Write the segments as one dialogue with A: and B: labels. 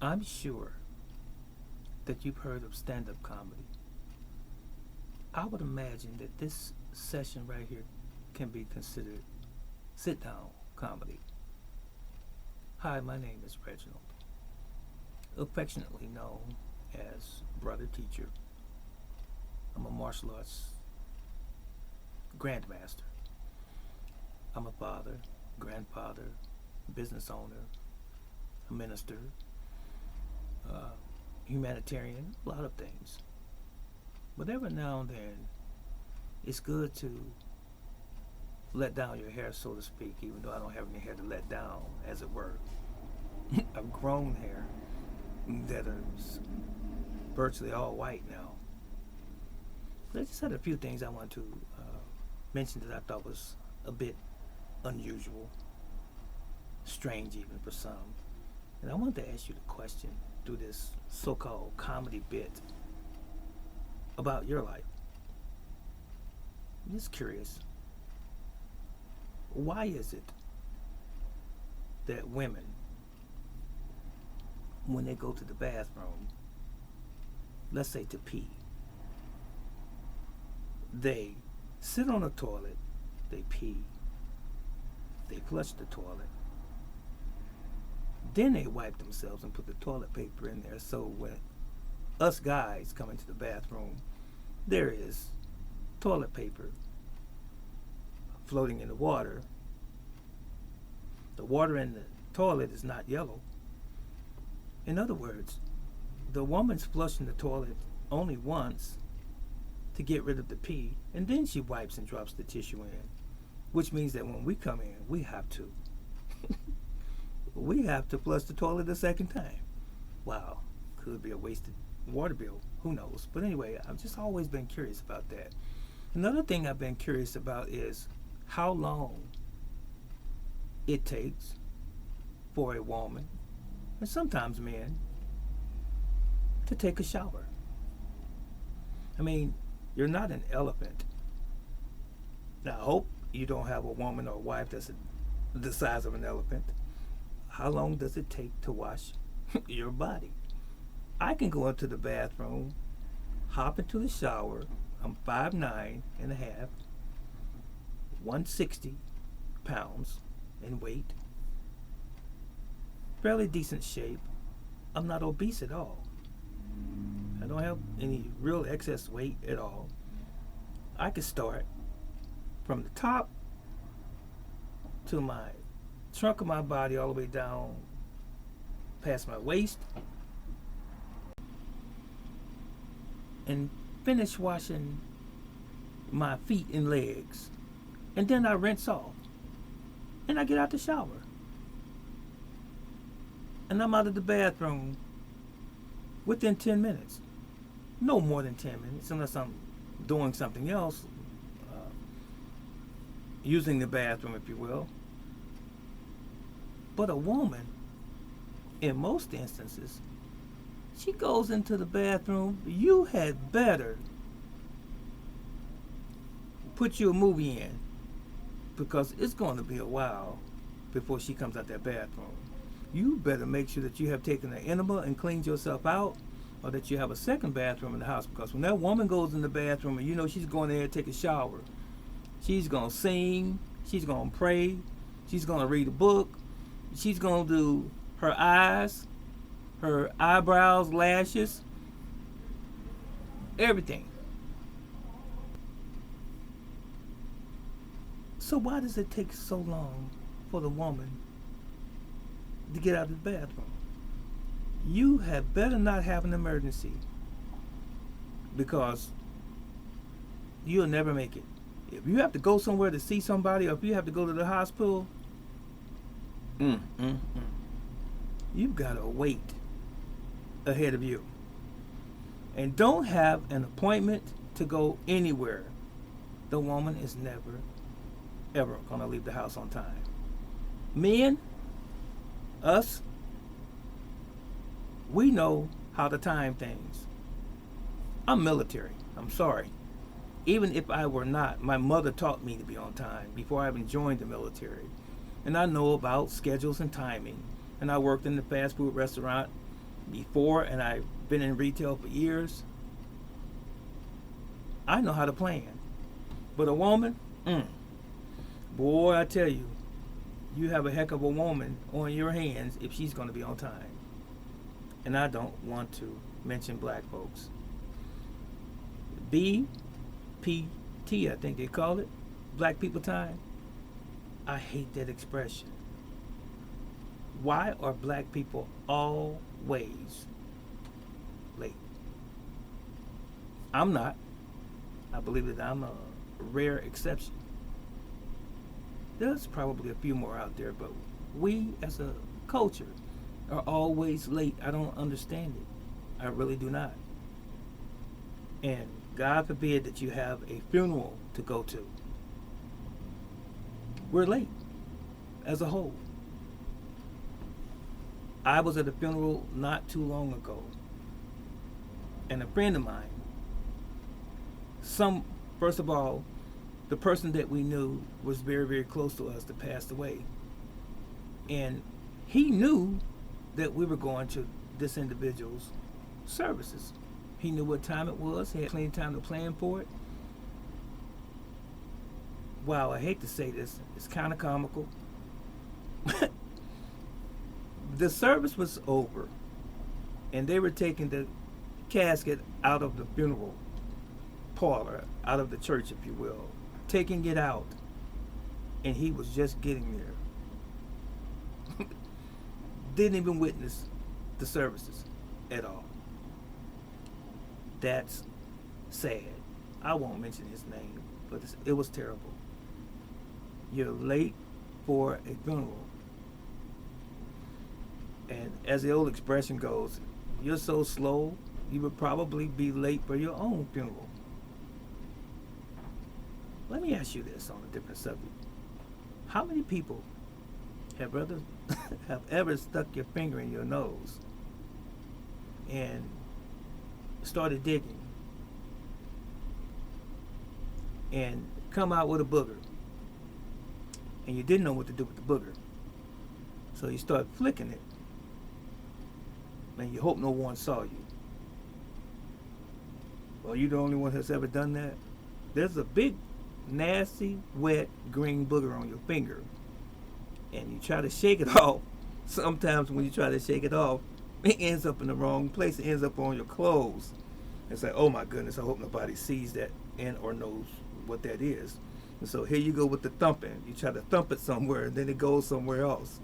A: I'm sure that you've heard of stand-up comedy. I would imagine that this session right here can be considered sit-down comedy. Hi, my name is Reginald, affectionately known as Brother Teacher. I'm a martial arts grandmaster. I'm a father, grandfather, business owner, a minister, uh, humanitarian, a lot of things. But every now and then, it's good to let down your hair, so to speak, even though I don't have any hair to let down, as it were. I've grown hair that is virtually all white now. But I just had a few things I want to mention that I thought was a bit unusual, strange even for some. And I wanted to ask you the question through this so-called comedy bit about your life. I'm just curious, why is it that women, when they go to the bathroom, let's say to pee, they sit on the toilet, they pee, they flush the toilet, then they wipe themselves and put the toilet paper in there, so when us guys come into the bathroom, there is toilet paper floating in the water. The water in the toilet is not yellow. In other words, the woman's flushing the toilet only once to get rid of the pee, and then she wipes and drops the tissue in, which means that when we come in, we have to flush the toilet a second time. Wow, could be a wasted water bill, who knows? But anyway, I've just always been curious about that. Another thing I've been curious about is how long it takes for a woman, and sometimes men, to take a shower. I mean, you're not an elephant. Now, I hope you don't have a woman or a wife that's the size of an elephant. How long does it take to wash your body? I can go into the bathroom, hop into the shower. I'm 5'9" and a half, 160 pounds in weight, fairly decent shape. I'm not obese at all. I don't have any real excess weight at all. I could start from the top to my trunk of my body all the way down past my waist and finish washing my feet and legs. And then I rinse off and I get out the shower. And I'm out of the bathroom within 10 minutes. No more than 10 minutes, unless I'm doing something else, using the bathroom, if you will. But a woman, in most instances, she goes into the bathroom. You had better put you a movie in, because it's going to be a while before she comes out that bathroom. You better make sure that you have taken an enema and cleaned yourself out, or that you have a second bathroom in the house, because when that woman goes in the bathroom and you know she's going there to take a shower, she's going to sing, she's going to pray, she's going to read a book, she's going to do her eyes, her eyebrows, lashes, everything. So why does it take so long for the woman to get out of the bathroom? You had better not have an emergency, because you'll never make it. If you have to go somewhere to see somebody, or if you have to go to the hospital, you've got a wait ahead of you. And don't have an appointment to go anywhere. The woman is never, ever going to leave the house on time. Men, us, we know how to time things. I'm military. I'm sorry. Even if I were not, my mother taught me to be on time before I even joined the military. And I know about schedules and timing. And I worked in the fast food restaurant before, and I've been in retail for years. I know how to plan. But a woman, boy, I tell you, you have a heck of a woman on your hands if she's going to be on time. And I don't want to mention black folks. BPT, I think they call it, Black People Time. I hate that expression. Why are black people always late? I'm not. I believe that I'm a rare exception. There's probably a few more out there, but we as a culture are always late. I don't understand it. I really do not. And God forbid that you have a funeral to go to. We're late as a whole. I was at a funeral not too long ago, and a friend of mine, first of all, the person that we knew was very, very close to us that passed away. And he knew that we were going to this individual's services. He knew what time it was. He had plenty of time to plan for it. Wow, I hate to say this. It's kind of comical. The service was over, and they were taking the casket out of the funeral parlor, out of the church, if you will, taking it out, and he was just getting there. Didn't even witness the services at all. That's sad. I won't mention his name, but it was terrible. You're late for a funeral. And as the old expression goes, you're so slow, you would probably be late for your own funeral. Let me ask you this on a different subject. How many people have ever stuck your finger in your nose and started digging and come out with a booger, and you didn't know what to do with the booger, so you start flicking it, and you hope no one saw you? Well, you the only one that's ever done that? There's a big, nasty, wet, green booger on your finger, and you try to shake it off. Sometimes when you try to shake it off, it ends up in the wrong place. It ends up on your clothes. It's like, oh my goodness, I hope nobody sees that and or knows what that is. And so here you go with the thumping. You try to thump it somewhere, and then it goes somewhere else.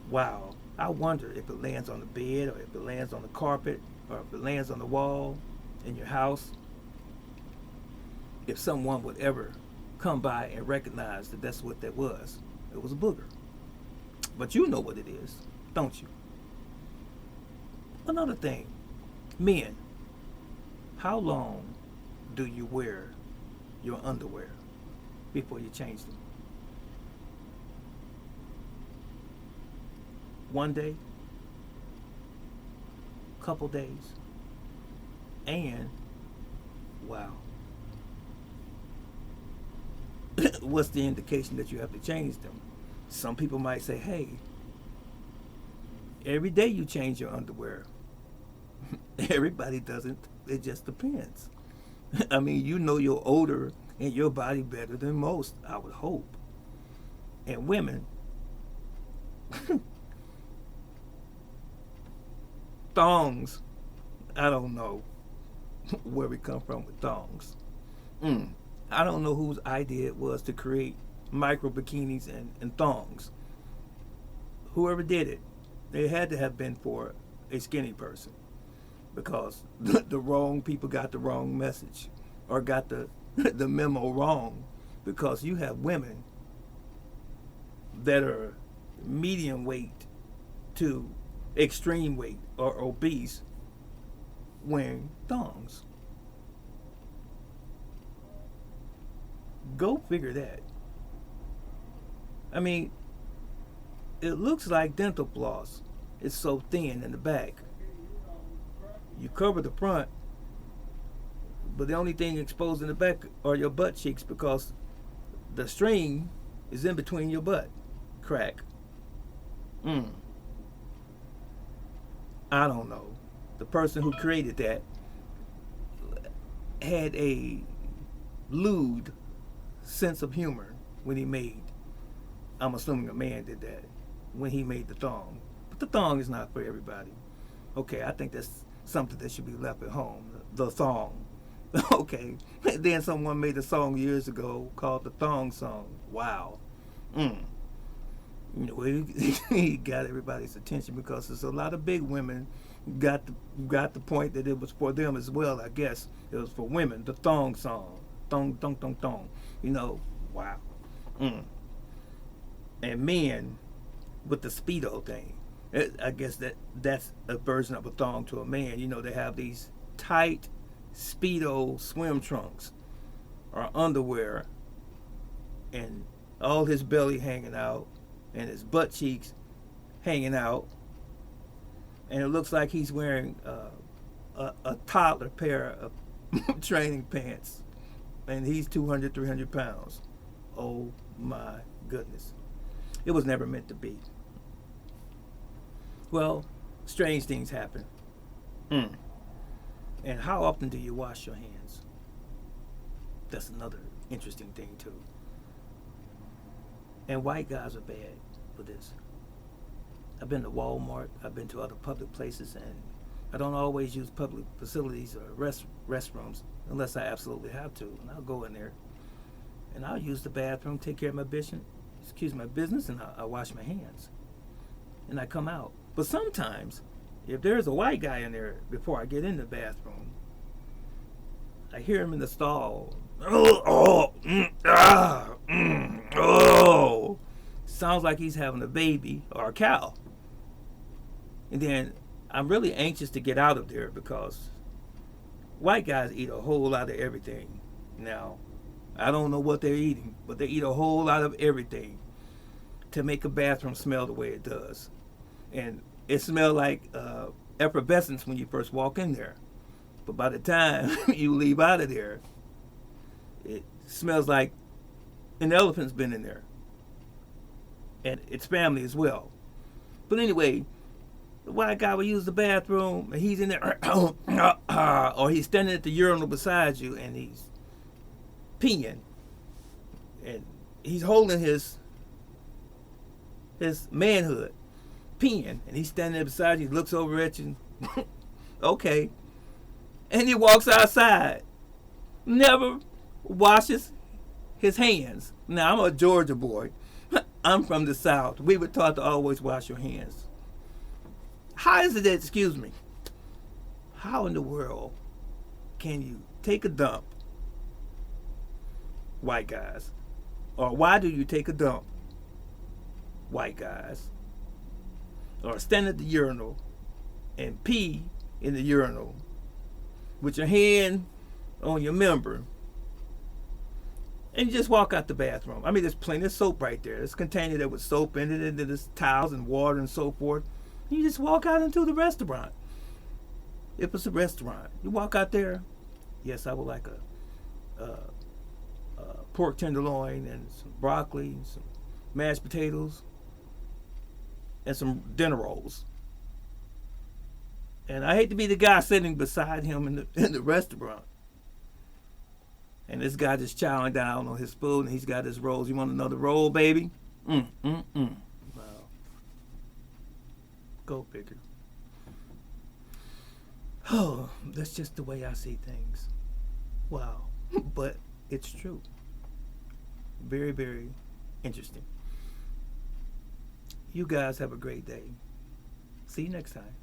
A: Wow. I wonder if it lands on the bed, or if it lands on the carpet, or if it lands on the wall in your house. If someone would ever come by and recognize that that's what that was. It was a booger. But you know what it is, don't you? Another thing, men, how long do you wear your underwear before you change them? One day, couple days, and wow. What's the indication that you have to change them? Some people might say, hey, every day you change your underwear. Everybody doesn't. It just depends. I mean, you know your odor and your body better than most, I would hope. And women, thongs, I don't know where we come from with thongs. I don't know whose idea it was to create micro bikinis and thongs. Whoever did it, it had to have been for a skinny person, because the wrong people got the wrong message, or got the memo wrong, because you have women that are medium weight to extreme weight or obese wearing thongs. Go figure that. I mean, it looks like dental floss. It's so thin in the back. You cover the front, but the only thing exposed in the back are your butt cheeks, because the string is in between your butt crack. I don't know. The person who created that had a lewd sense of humor when he made, I'm assuming a man did that, when he made the thong. But the thong is not for everybody. Okay, I think that's something that should be left at home. The thong. Okay. Then someone made a song years ago called the Thong Song. Wow. Mm. You know, he got everybody's attention because there's a lot of big women got the point that it was for them as well. I guess it was for women. The thong song, thong thong thong thong. You know, wow. Mm. And men with the speedo thing. I guess that's a version of a thong to a man. You know, they have these tight speedo swim trunks or underwear, and all his belly hanging out and his butt cheeks hanging out, and it looks like he's wearing a toddler pair of training pants, and he's 200, 300 pounds. Oh my goodness. It was never meant to be. Well, strange things happen. Mm. And how often do you wash your hands? That's another interesting thing too. And white guys are bad for this. I've been to Walmart, I've been to other public places, and I don't always use public facilities or restrooms unless I absolutely have to. And I'll go in there and I'll use the bathroom, take care of my business, and I wash my hands. And I come out. But sometimes, if there's a white guy in there before I get in the bathroom, I hear him in the stall. Oh. Sounds like he's having a baby or a cow. And then I'm really anxious to get out of there because white guys eat a whole lot of everything. Now, I don't know what they're eating, but they eat a whole lot of everything to make a bathroom smell the way it does. And it smells like effervescence when you first walk in there. But by the time you leave out of there, it smells like an elephant's been in there. And its family as well. But anyway, the white guy will use the bathroom and he's in there, or he's standing at the urinal beside you and he's peeing. And he's holding his manhood, peeing, and he's standing there beside you, looks over at you. Okay. And he walks outside. Never washes his hands. Now, I'm a Georgia boy. I'm from the South. We were taught to always wash your hands. How is it that, excuse me, how in the world can you take a dump, white guys? Or why do you take a dump, white guys? Or stand at the urinal and pee in the urinal with your hand on your member and you just walk out the bathroom? I mean, there's plenty of soap right there. There's a container there with soap in it, and there's towels and water and so forth. And you just walk out into the restaurant. If it's a restaurant, you walk out there. Yes, I would like a pork tenderloin and some broccoli and some mashed potatoes and some dinner rolls. And I hate to be the guy sitting beside him in the restaurant. And this guy just chowing down on his food, and he's got his rolls. You want another roll, baby? Wow. Go figure. Oh, that's just the way I see things. Wow. But it's true. Very, very interesting. You guys have a great day. See you next time.